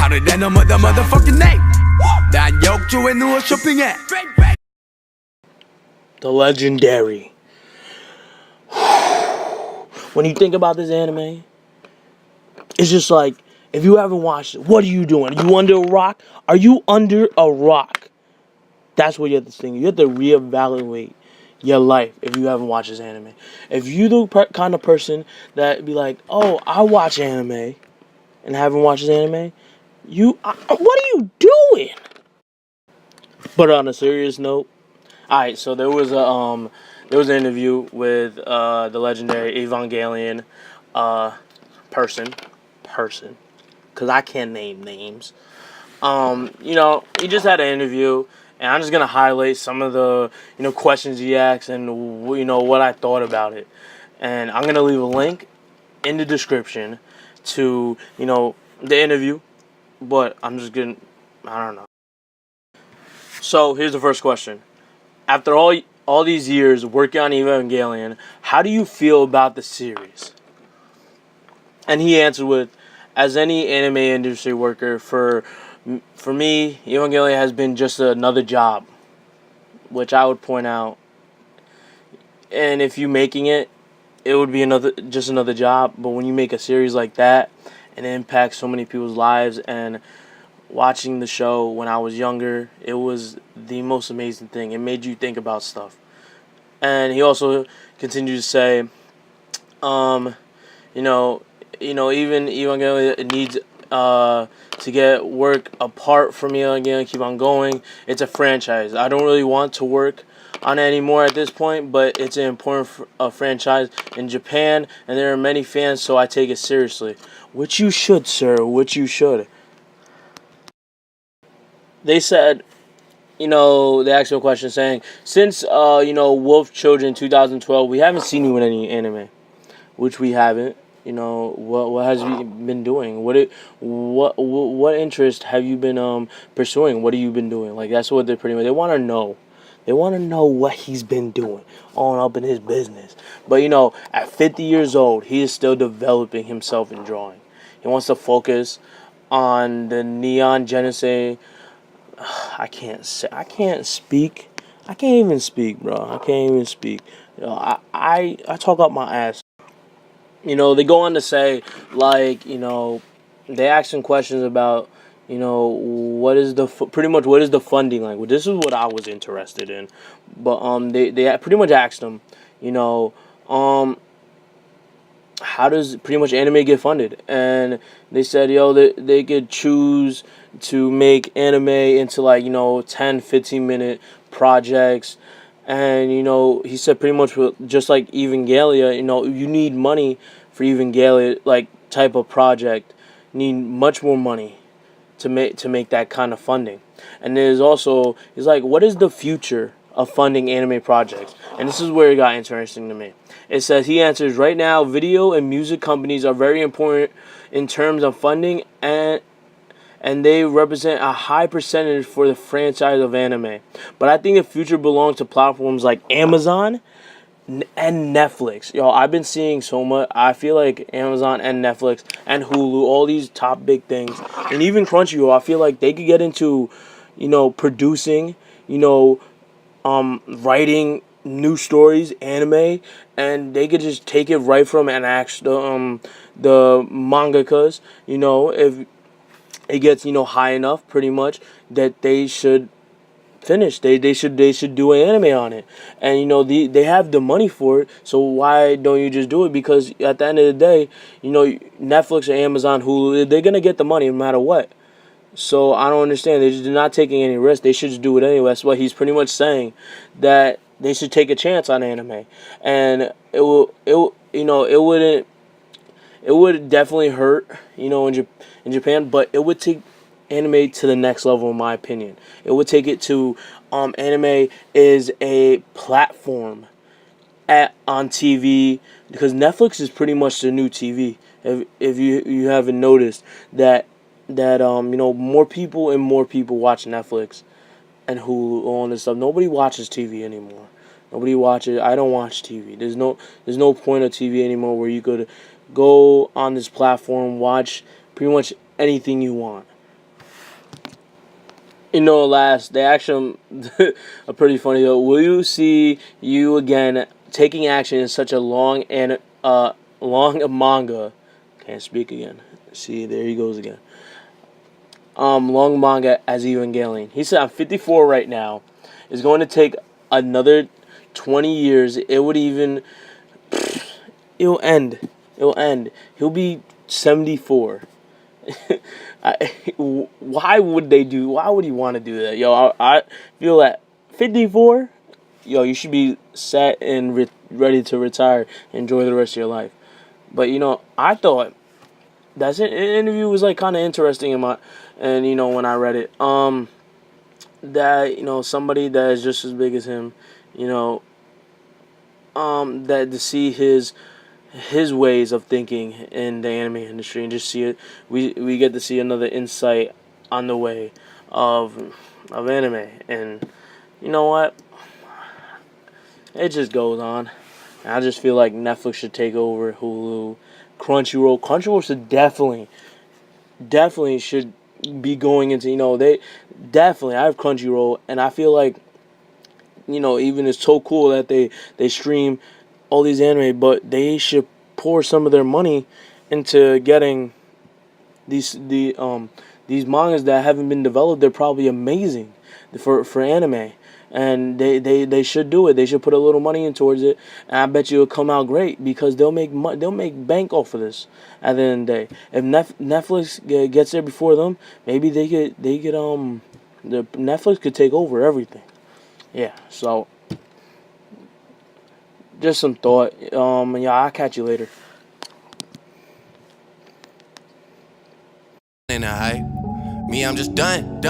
말을 내 넘어 the motherfucking name. 난 욕조에 누워 쇼핑해. The legendary. When you think about this anime, it's just like, if you haven't watched it, what are you doing? Are you under a rock? Are you under a rock? That's what you have to think. You have to reevaluate your life if you haven't watched this anime. If you the kind of person that be like, oh, I watch anime and haven't watched this anime, what are you doing? But on a serious note, alright, so there was an interview with the legendary Evangelion person, because I can't name names. He just had an interview, and I'm just gonna highlight some of the questions he asked and what I thought about it. And I'm gonna leave a link in the description to the interview, but I don't know. So here's the first question. After all these years working on Evangelion, how do you feel about the series? And he answered with, as any anime industry worker, for me, Evangelion has been just another job, which I would point out. And if you're making it, it would be just another job. But when you make a series like that, and it impacts so many people's lives, and watching the show when I was younger, it was the most amazing thing. It made you think about stuff. And he also continued to say, even Evangelion needs to get work apart from Evangelion, keep on going. It's a franchise. I don't really want to work on it anymore at this point, but it's an important franchise in Japan, and there are many fans, so I take it seriously. Which you should, sir. Which you should. They said, they asked him a question saying, since, Wolf Children 2012, we haven't seen you in any anime. Which we haven't. What has you been doing? What interest have you been pursuing? What have you been doing? Like, that's what they're pretty much, they want to know. They want to know what he's been doing on up in his business. But, at 50 years old, he is still developing himself in drawing. He wants to focus on the Neon Genesis. I can't speak. I can't even speak, bro. I can't even speak. I talk up my ass. They go on to say, like, they ask some questions about, what is the funding like? Well, this is what I was interested in. But they pretty much asked them, how does pretty much anime get funded? And they said, they could choose to make anime into 10, 15-minute projects. And, he said pretty much just like Evangelion, you need money for Evangelion, like, type of project. You need much more money to make that kind of funding. And he's like, what is the future of funding anime projects? And this is where it got interesting to me. It says, he answers, right now, video and music companies are very important in terms of funding, and they represent a high percentage for the franchise of anime. But I think the future belongs to platforms like Amazon and Netflix. I've been seeing so much. I feel like Amazon and Netflix and Hulu, all these top big things, and even Crunchyroll, I feel like they could get into, producing, writing new stories, anime, and they could just take it right from and ask the mangakas, if it gets high enough, pretty much, that they should finish. They should do an anime on it, and they have the money for it. So why don't you just do it? Because at the end of the day, Netflix or Amazon, Hulu, they're gonna get the money no matter what. So I don't understand. They're just not taking any risk. They should just do it anyway. That's what he's pretty much saying, that they should take a chance on anime, and it would definitely hurt, in Japan, but it would take anime to the next level, in my opinion. It would take it to, anime is a platform on TV, because Netflix is pretty much the new TV. If you haven't noticed that more people and more people watch Netflix and Hulu, all this stuff. Nobody watches TV anymore. Nobody watches. I don't watch TV. There's no point of TV anymore where you could go on this platform, watch pretty much anything you want. Last they actually a pretty funny though. Will you see you again taking action in such a long and long manga? Can't speak again. See, there he goes again. Long manga as Evangelion. He said, "I'm 54 right now. It's going to take another 20 years. It would even. It'll end. It'll end. He'll be 74." Why would they do? Why would he want to do that? Yo, I feel that 54. Yo, you should be set and ready to retire, enjoy the rest of your life. But I thought that interview was like kind of interesting when I read it, that somebody that is just as big as him, that to see his ways of thinking in the anime industry and just see it, we get to see another insight on the way of anime, and you know what, it just goes on. And I just feel like Netflix should take over Hulu, Crunchyroll should definitely should be going into, they definitely, I have Crunchyroll, and I feel like even it's so cool that they stream all these anime, but they should pour some of their money into getting these mangas that haven't been developed. They're probably amazing for anime, and they should do it. They should put a little money in towards it, and I bet you it'll come out great because they'll make bank off of this at the end of the day. If Netflix gets there before them, maybe the Netflix could take over everything. Yeah, so just some thought. Yeah, I'll catch you later. In the hype. Me, I'm just done.